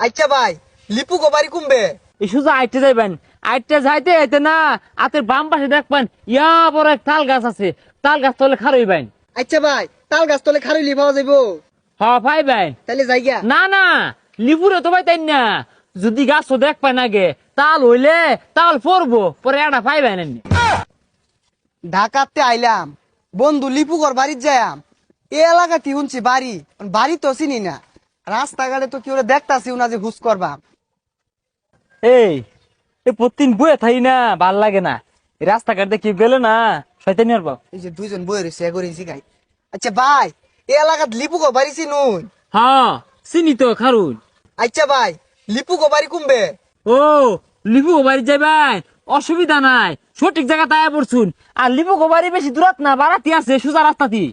আচ্ছা ভাই, লিপু গো বাড়ি কমবে? এই সোজা আইতে যাইবেন, আইতে যাইতে যাইতে না হাতের বাম পাশে দেখবেন ইয়া বড় এক তাল গাছ আছে, তাল গাছ তলে খারইবেন। আচ্ছা ভাই, তাল গাছ তলে খারুলি পাওয়া যাইবো? হ পাইবেন। তাহলে যাইগা। না না, লিপুরে তো পাইতেন না। যদি গাছ তো দেখ পাই না গে, তাল হইলে তাল পরবো, পরে এটা পাইবেন এমনি। ঢাকাতে আইলাম, বন্ধু লিপু ঘর বাড়ির যাইম। এ এলাকাতে শুনছি বাড়ি, বাড়ি তো চিনি না। রাস্তাঘাটে তো কেউ দেখতাছি না যে হুস করবা। এই প্রতিদিন বয়ে থাই না, ভাল লাগে না। এই রাস্তাঘাট দিয়ে গেলে না শয়তানি আর এই যে দুইজন বয়ে রয়েছে এগোরেছি গাই। আচ্ছা ভাই, এ এলাকাত লিপু ঘর বাড়ি চিনুন? হ্যাঁ চিনি তো খারুন। আচ্ছা ভাই, লিপু ঘর বাড়ি কমবে? ও লিপু বাড়ি যাবেন, অসুবিধা নাই, সঠিক জায়গা তাই পড়ছুন। আর লিপু বাড়ি বেশি দূরত না, বাড়াতি আছে সোজা রাস্তাতি।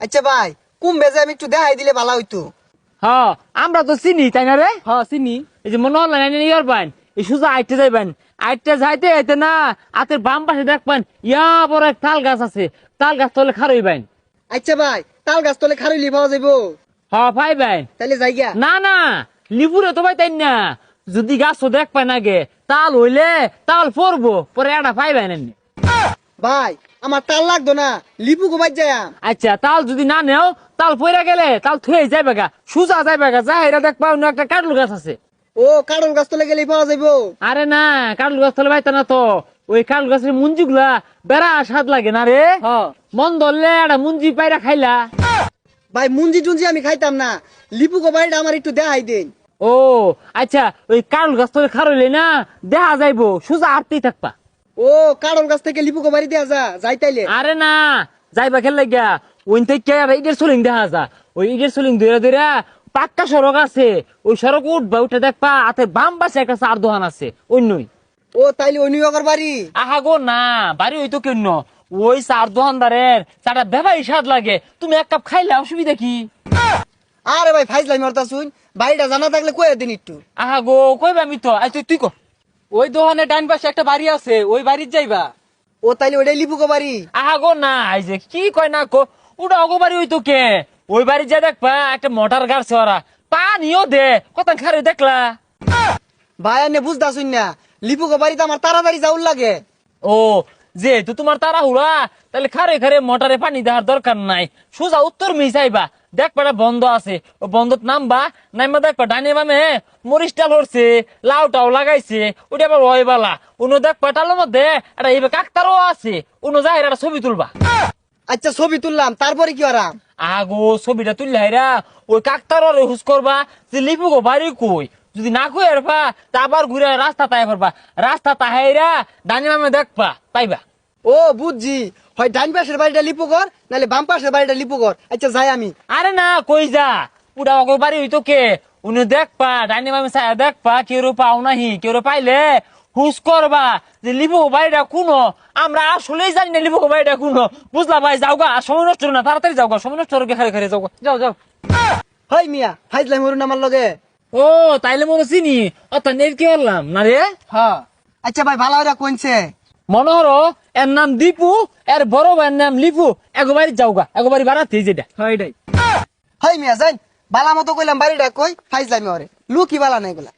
আচ্ছা ভাই, কমবে যে আমি একটু দেখাই দিলে ভালো হইতো। হ্যাঁ আমরা তো চিনি তাই না রে? হ্যাঁ চিনি। এই যে মনে হল ইয়ার পান, এই সোজা আইতে যাইবেন, আইতে যাইতে যাইতে না হাতের বাম পাশে দেখবেন ইয়া বড় এক তাল গাছ আছে, তাল গাছ তলে খারইবেন। আচ্ছা ভাই, তাল গাছ তলে খারুলি পাওয়া যাইবো? হ্যাঁ পাইবেন। তাহলে যাইগা। না না, লিপুরে তো পাইতেন না। যদি গাছ তো দেখ পাই না গে, তাল হইলে তাল পরবো, পরে এটা পাইবেন এমনি। ভাই আমার তাল লাগতো না, লিপু গো বাড়ি যাইম। আচ্ছা তাল যদি না নেও, তাল পইরা গেলে তাল থুয়ে যাইবে গা, সুজা যাইবে গা, যা এরা দেখবা অন্য একটা কাটলু গাছ আছে। ও কারণ গাছ তলে গেলেই পাওয়া যাইবো? আরে না, কাটলু গাছ তলে পাইতা না তো। ওই কাটলু গাছের মুঞ্জি গুলা বেড়া স্বাদ লাগে না রে। মন ধরলে একটা মুঞ্জি পাইরা খাইলা। ভাই মুঞ্জি টুঞ্জি আমি খাইতাম না, লিপু গো বাড়িটা আমার একটু দেখাই দেন। ও আচ্ছা, ওই কাটলু গাছ তলে খারইলে না দেখা যাইবো, সুজা আটতেই থাকবা। ও কারণ গাছ থেকে লিপু গো বাড়ি দেয়া যাই তাইলে? আরে না, যাইবা খেললে গিয়া ওইন থেকে ইটের সোলিং দেখা যা। ওই ইটের সোলিং ধরে ধরে পাক্কা সড়ক আছে, ওই সড়ক উঠবা, উঠে দেখবা হাতে বাম পাশে একটা চার দোকান আছে অন্যই। ও তাইলে ওই নিয়োগের বাড়ি? আহা গো না, বাড়ি হইতো কেন, ওই চার দোকানদারের চাটা ব্যবহারই স্বাদ লাগে, তুমি এক কাপ খাইলে অসুবিধা কি? আরে ভাই ফাইজলাই মরতা শুন, বাড়িটা জানা থাকলে কয়ে দিন একটু। আহা গো কইবা আমি তো, আচ্ছা তুই কো। ওই দোকানে ডাইন পাশে একটা বাড়ি আছে, ওই বাড়ির যাইবা। ও তাইলে ওইটাই লিপু গো বাড়ি? আহা গো না, এই যে কি কয় না কো, ওটা অগো বাড়ি হইতো কে। ওই বাড়ি যা দেখবা একটা মোটর গাড়ছে ওরা, পানিও দে কত খারে দেখলা। ভাই এনে বুঝতা শুন না, লিপু গো বাড়িতে আমার তাড়াতাড়ি যাওয়ার লাগে। ও যেহেতু তোমার তাড়াহুড়া, তাহলে খারে খারে মোটরে পানি দেওয়ার দরকার নাই, সোজা উত্তর মিশাইবা, দেখবা বন্ধ আছে, ও বন্ধত নামবা, নামবা দেখবা ডাইনে বামে মরিচটা লড়ছে, লাউটাও লাগাইছে, ওটা আবার ওই বালা উনো দেখবা টালের মধ্যে একটা এইবার কাকতারও আছে, উনো যাই একটা ছবি তুলবা। আচ্ছা ছবি তুললাম, তারপরে কি আরাম? আগো ছবিটা তুললে হাইরা ওই কাকতার হুস করবা যে লিপু গো বাড়ি কই, যদি না কই আরবা তা আবার ঘুরে রাস্তা তাই পারবা, রাস্তা তাহাইরা ডানি মামে দেখবা পাইবা। ও বুঝছি, হয় ডান পাশের বাড়িটা লিপু ঘর, নাহলে বাম পাশের বাড়িটা লিপু ঘর। আচ্ছা যাই আমি। আরে না কই যা, পুরা অগর বাড়ি হইতো কে, উনি দেখবা ডাইনি মামে ছায়া দেখবা কেউ পাও নাহি, কেউ পাইলে হুস করবা যে লিপু বাড়িটা কোনো, আমরা আসলেই জানি না লিপু বাড়িটা কোনো, বুঝলা ভাই? যাও গা, সময় নষ্ট না, তাড়াতাড়ি যাও গা, সময় নষ্ট করে খারে খারে যাও গা, যাও যাও। হয় মিয়া ফাইজলাই মরুন আমার লগে। ও তাইলে মনে চিনি অত নেট কি করলাম না রে। হ্যাঁ আচ্ছা ভাই, ভালো হইরা কইছে। মনে হলো এর নাম দীপু, এর বড় ভাইয়ের নাম লিপু, এগোবাড়ি যাও গা, এগোবাড়ি বাড়াতে যেটা হয় এটাই। হয় মিয়া যাই, বালা মতো কইলাম বাড়িটা কই, ফাইজলাই মরে লুকি বালা নাই গুলা।